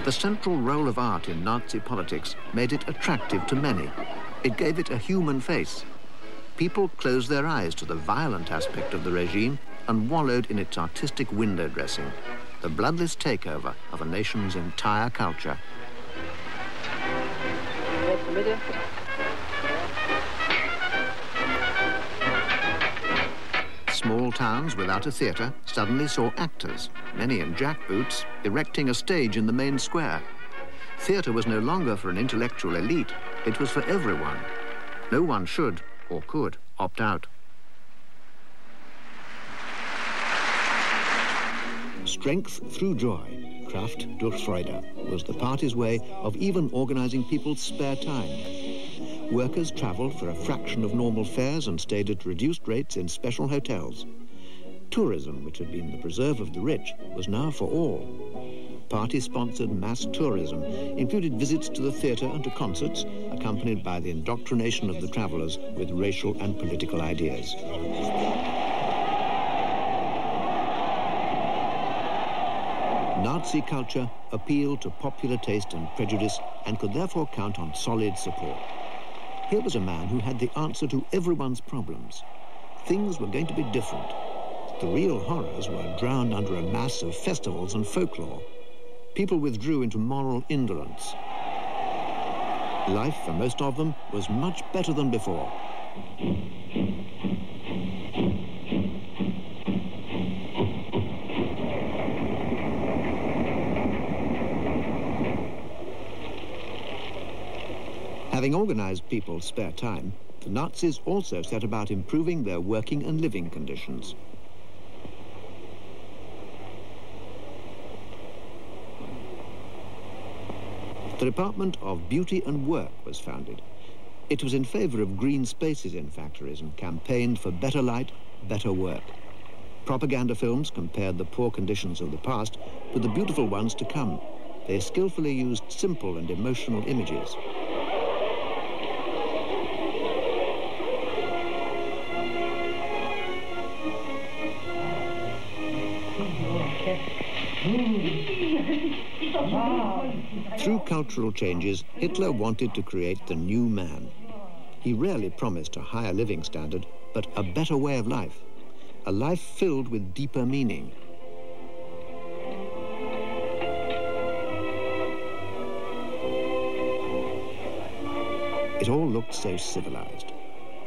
The central role of art in Nazi politics made it attractive to many. It gave it a human face. People closed their eyes to the violent aspect of the regime and wallowed in its artistic window dressing, the bloodless takeover of a nation's entire culture. Small towns without a theatre suddenly saw actors, many in jackboots, erecting a stage in the main square. Theatre was no longer for an intellectual elite, it was for everyone. No one should, or could, opt out. Strength through joy, Kraft durch Freude, was the party's way of even organising people's spare time. Workers travelled for a fraction of normal fares and stayed at reduced rates in special hotels. Tourism, which had been the preserve of the rich, was now for all. Party-sponsored mass tourism included visits to the theatre and to concerts, accompanied by the indoctrination of the travellers with racial and political ideas. Nazi culture appealed to popular taste and prejudice and could therefore count on solid support. Here was a man who had the answer to everyone's problems. Things were going to be different. The real horrors were drowned under a mass of festivals and folklore. People withdrew into moral indolence. Life, for most of them, was much better than before. Having organised people's spare time, the Nazis also set about improving their working and living conditions. The Department of Beauty and Work was founded. It was in favour of green spaces in factories and campaigned for better light, better work. Propaganda films compared the poor conditions of the past with the beautiful ones to come. They skillfully used simple and emotional images. Through cultural changes, Hitler wanted to create the new man. He rarely promised a higher living standard, but a better way of life. A life filled with deeper meaning. It all looked so civilized.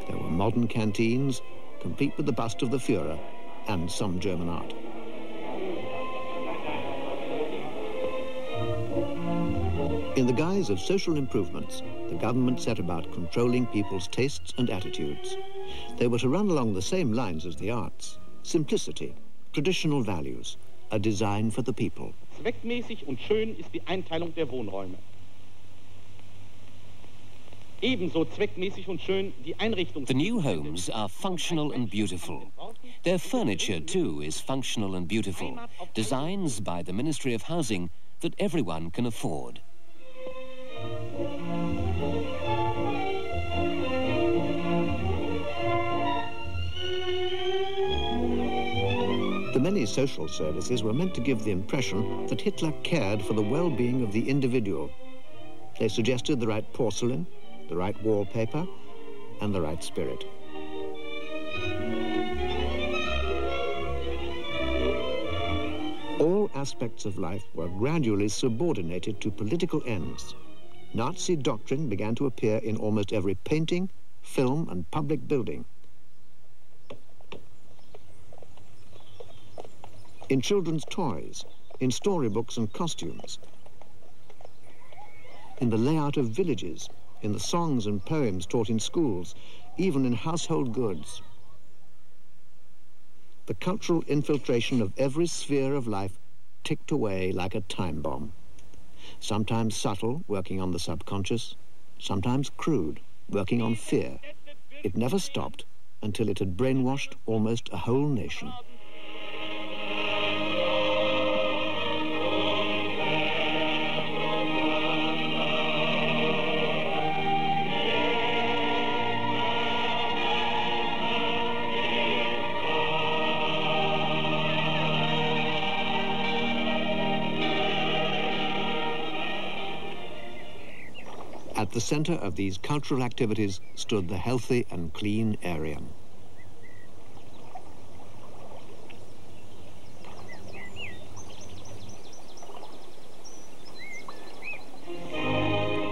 There were modern canteens, complete with the bust of the Führer, and some German art. In the guise of social improvements, the government set about controlling people's tastes and attitudes. They were to run along the same lines as the arts: simplicity, traditional values, a design for the people. Zweckmäßig und schön ist die Einteilung der Wohnräume. Ebenso zweckmäßig und schön die Einrichtung. The new homes are functional and beautiful. Their furniture, too, is functional and beautiful. Designs by the Ministry of Housing that everyone can afford. The many social services were meant to give the impression that Hitler cared for the well-being of the individual. They suggested the right porcelain, the right wallpaper, and the right spirit. All aspects of life were gradually subordinated to political ends. Nazi doctrine began to appear in almost every painting, film, and public building. In children's toys, in storybooks and costumes, in the layout of villages, in the songs and poems taught in schools, even in household goods. The cultural infiltration of every sphere of life ticked away like a time bomb. Sometimes subtle, working on the subconscious, sometimes crude, working on fear. It never stopped until it had brainwashed almost a whole nation. At the center of these cultural activities stood the healthy and clean Aryan.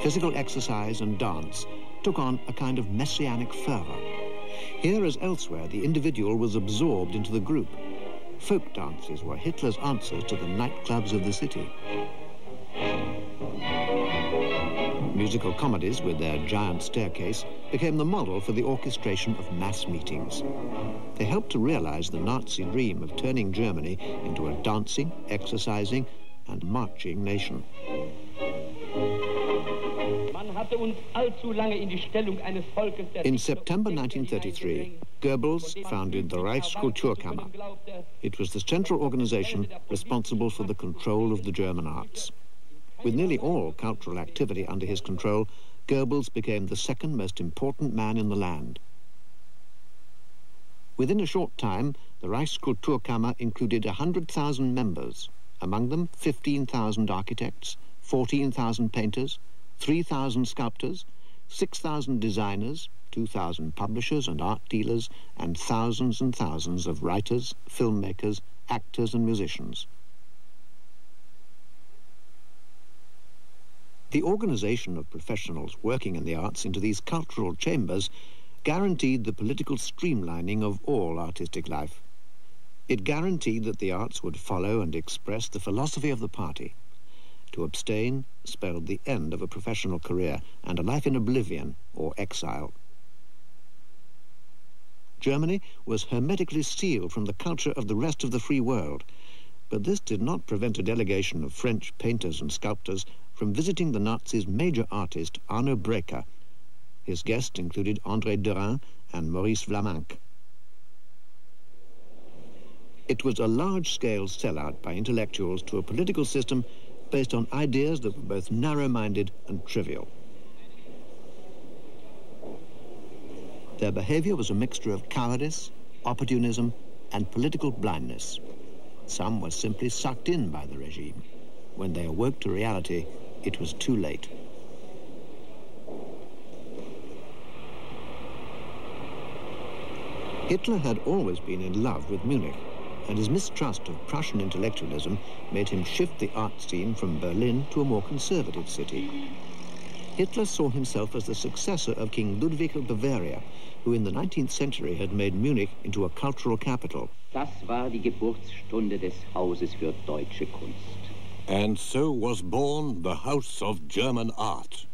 Physical exercise and dance took on a kind of messianic fervor. Here as elsewhere, the individual was absorbed into the group. Folk dances were Hitler's answers to the nightclubs of the city. Musical comedies, with their giant staircase, became the model for the orchestration of mass meetings. They helped to realize the Nazi dream of turning Germany into a dancing, exercising, and marching nation. In September 1933, Goebbels founded the Reichskulturkammer. It was the central organization responsible for the control of the German arts. With nearly all cultural activity under his control, Goebbels became the second most important man in the land. Within a short time, the Reichskulturkammer included 100,000 members, among them 15,000 architects, 14,000 painters, 3,000 sculptors, 6,000 designers, 2,000 publishers and art dealers, and thousands and thousands of writers, filmmakers, actors and musicians. The organization of professionals working in the arts into these cultural chambers guaranteed the political streamlining of all artistic life. It guaranteed that the arts would follow and express the philosophy of the party. To abstain spelled the end of a professional career and a life in oblivion or exile. Germany was hermetically sealed from the culture of the rest of the free world, but this did not prevent a delegation of French painters and sculptors from visiting the Nazis' major artist, Arno Breker. His guests included André Derain and Maurice Vlaminck. It was a large-scale sellout by intellectuals to a political system based on ideas that were both narrow-minded and trivial. Their behavior was a mixture of cowardice, opportunism, and political blindness. Some were simply sucked in by the regime. When they awoke to reality, it was too late. Hitler had always been in love with Munich, and his mistrust of Prussian intellectualism made him shift the art scene from Berlin to a more conservative city. Hitler saw himself as the successor of King Ludwig of Bavaria, who in the 19th century had made Munich into a cultural capital. Das war die Geburtsstunde des Hauses für deutsche Kunst. And so was born the House of German Art.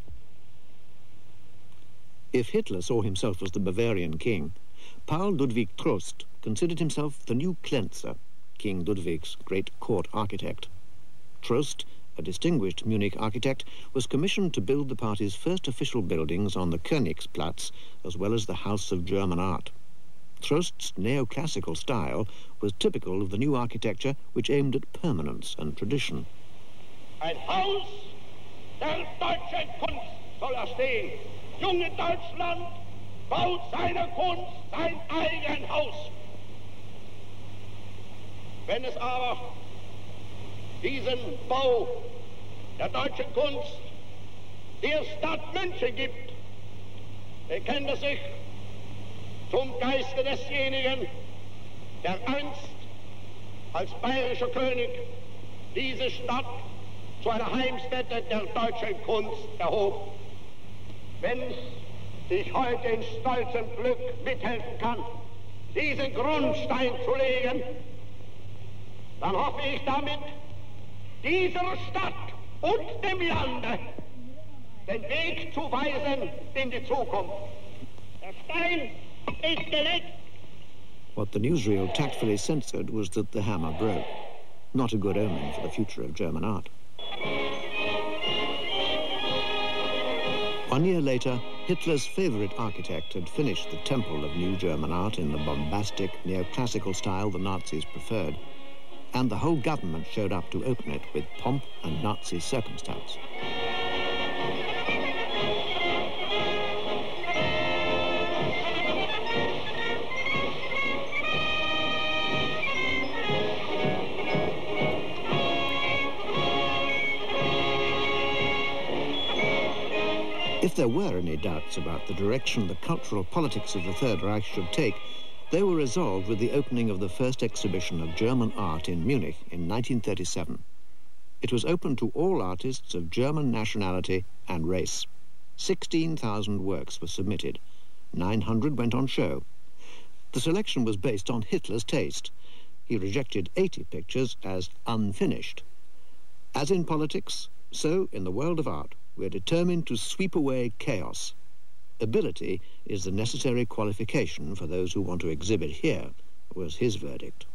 If Hitler saw himself as the Bavarian king, Paul Ludwig Trost considered himself the new Cleanser, King Ludwig's great court architect. Trost, a distinguished Munich architect, was commissioned to build the party's first official buildings on the Königsplatz, as well as the House of German Art. Trost's neoclassical style was typical of the new architecture which aimed at permanence and tradition. Ein Haus der deutschen Kunst soll stehen. Junge Deutschland baut seiner Kunst sein eigen Haus. Wenn es aber diesen Bau der deutschen Kunst der Stadt München gibt, bekennt er sich zum Geiste desjenigen, der einst als bayerischer König diese Stadt zu einer Heimstätte der deutschen Kunst erhob. Wenn ich heute in stolzem Glück mithelfen kann, diesen Grundstein zu legen, dann hoffe ich damit, dieser Stadt und dem Lande den Weg zu weisen in die Zukunft. Der Stein ist gelegt. What the newsreel tactfully censored was that the hammer broke. Not a good omen for the future of German art. 1 year later, Hitler's favorite architect had finished the temple of new German art in the bombastic, neoclassical style the Nazis preferred, and the whole government showed up to open it with pomp and Nazi circumstance. If there were any doubts about the direction the cultural politics of the Third Reich should take, they were resolved with the opening of the first exhibition of German art in Munich in 1937. It was open to all artists of German nationality and race. 16,000 works were submitted. 900 went on show. The selection was based on Hitler's taste. He rejected 80 pictures as unfinished. As in politics, so in the world of art, we're determined to sweep away chaos. Ability is the necessary qualification for those who want to exhibit here, was his verdict.